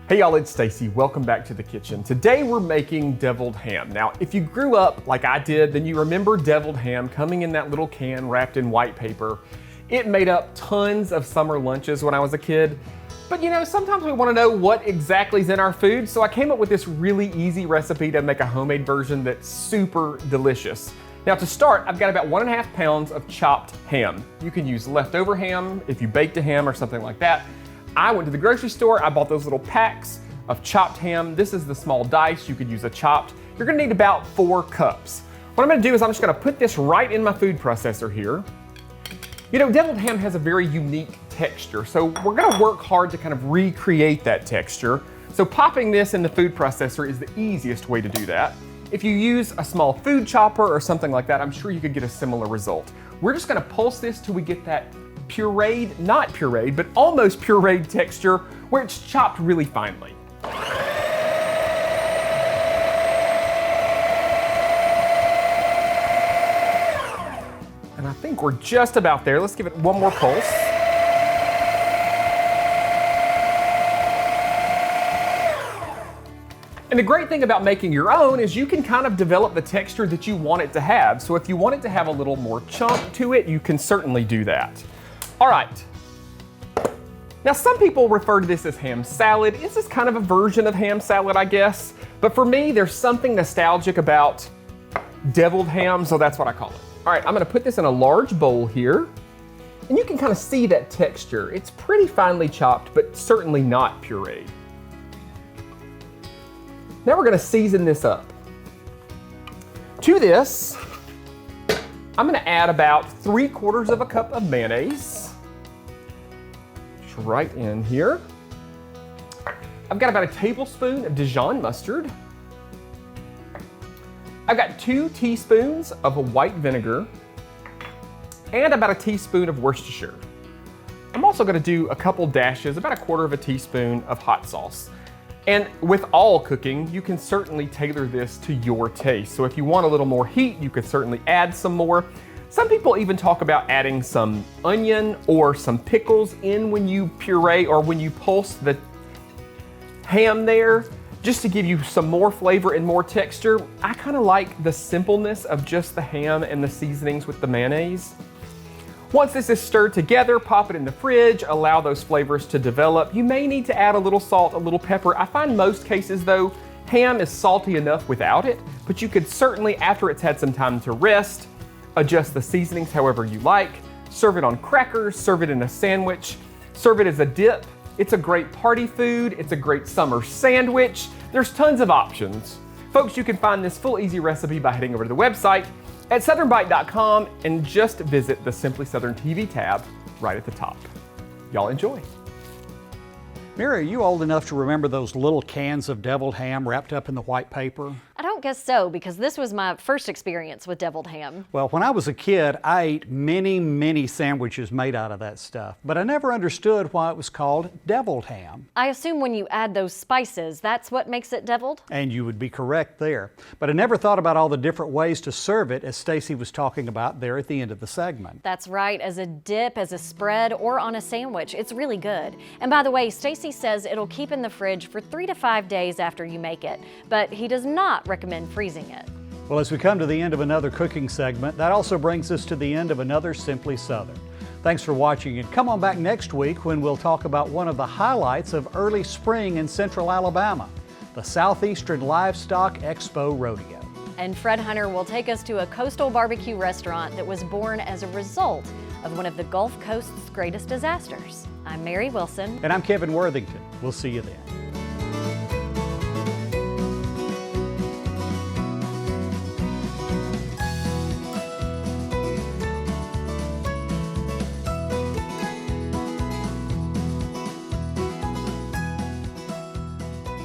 Hey y'all, it's Stacey. Welcome back to the kitchen. Today we're making deviled ham. Now, if you grew up like I did, then you remember deviled ham coming in that little can wrapped in white paper. It made up tons of summer lunches when I was a kid. But you know, sometimes we want to know what exactly is in our food, so I came up with this really easy recipe to make a homemade version that's super delicious. Now to start, I've got about 1.5 pounds of chopped ham. You can use leftover ham if you baked a ham or something like that. I went to the grocery store, I bought those little packs of chopped ham. This is the small dice, you could use a chopped. You're gonna need about 4 cups. What I'm gonna do is I'm just gonna put this right in my food processor here. You know, deviled ham has a very unique texture, so we're gonna work hard to kind of recreate that texture. So popping this in the food processor is the easiest way to do that. If you use a small food chopper or something like that, I'm sure you could get a similar result. We're just gonna pulse this till we get that pureed, not pureed, but almost pureed texture where it's chopped really finely. And I think we're just about there. Let's give it one more pulse. And the great thing about making your own is you can kind of develop the texture that you want it to have. So if you want it to have a little more chunk to it, you can certainly do that. All right. Now some people refer to this as ham salad. This is kind of a version of ham salad, I guess. But for me, there's something nostalgic about deviled ham, so that's what I call it. All right, I'm gonna put this in a large bowl here. And you can kind of see that texture. It's pretty finely chopped, but certainly not pureed. Now we're gonna season this up. To this, I'm gonna add about 3/4 cup of mayonnaise. Just right in here. I've got about a tablespoon of Dijon mustard. I've got 2 teaspoons of white vinegar and about a teaspoon of Worcestershire. I'm also gonna do a couple dashes, about 1/4 teaspoon of hot sauce. And with all cooking, you can certainly tailor this to your taste. So if you want a little more heat, you could certainly add some more. Some people even talk about adding some onion or some pickles in when you puree or when you pulse the ham there, just to give you some more flavor and more texture. I kind of like the simpleness of just the ham and the seasonings with the mayonnaise. Once this is stirred together, pop it in the fridge, allow those flavors to develop. You may need to add a little salt, a little pepper. I find most cases though, ham is salty enough without it, but you could certainly, after it's had some time to rest, adjust the seasonings however you like. Serve it on crackers, serve it in a sandwich, serve it as a dip. It's a great party food, it's a great summer sandwich. There's tons of options. Folks, you can find this full easy recipe by heading over to the website at southernbite.com and just visit the Simply Southern TV tab right at the top. Y'all enjoy. Mary, are you old enough to remember those little cans of deviled ham wrapped up in the white paper? I don't guess so, because this was my first experience with deviled ham. Well, when I was a kid, I ate many sandwiches made out of that stuff, but I never understood why it was called deviled ham. I assume when you add those spices, that's what makes it deviled? And you would be correct there. But I never thought about all the different ways to serve it, as Stacey was talking about there at the end of the segment. That's right, as a dip, as a spread, or on a sandwich. It's really good. And by the way, Stacey says it'll keep in the fridge for 3 to 5 days after you make it, but he does not recommend freezing it. Well, as we come to the end of another cooking segment, that also brings us to the end of another Simply Southern. Thanks for watching, and come on back next week when we'll talk about one of the highlights of early spring in central Alabama, the Southeastern Livestock Expo Rodeo. And Fred Hunter will take us to a coastal barbecue restaurant that was born as a result of one of the Gulf Coast's greatest disasters. I'm Mary Wilson. And I'm Kevin Worthington. We'll see you then.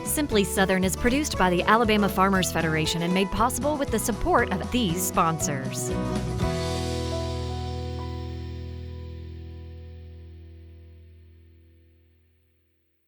Simply Southern is produced by the Alabama Farmers Federation and made possible with the support of these sponsors.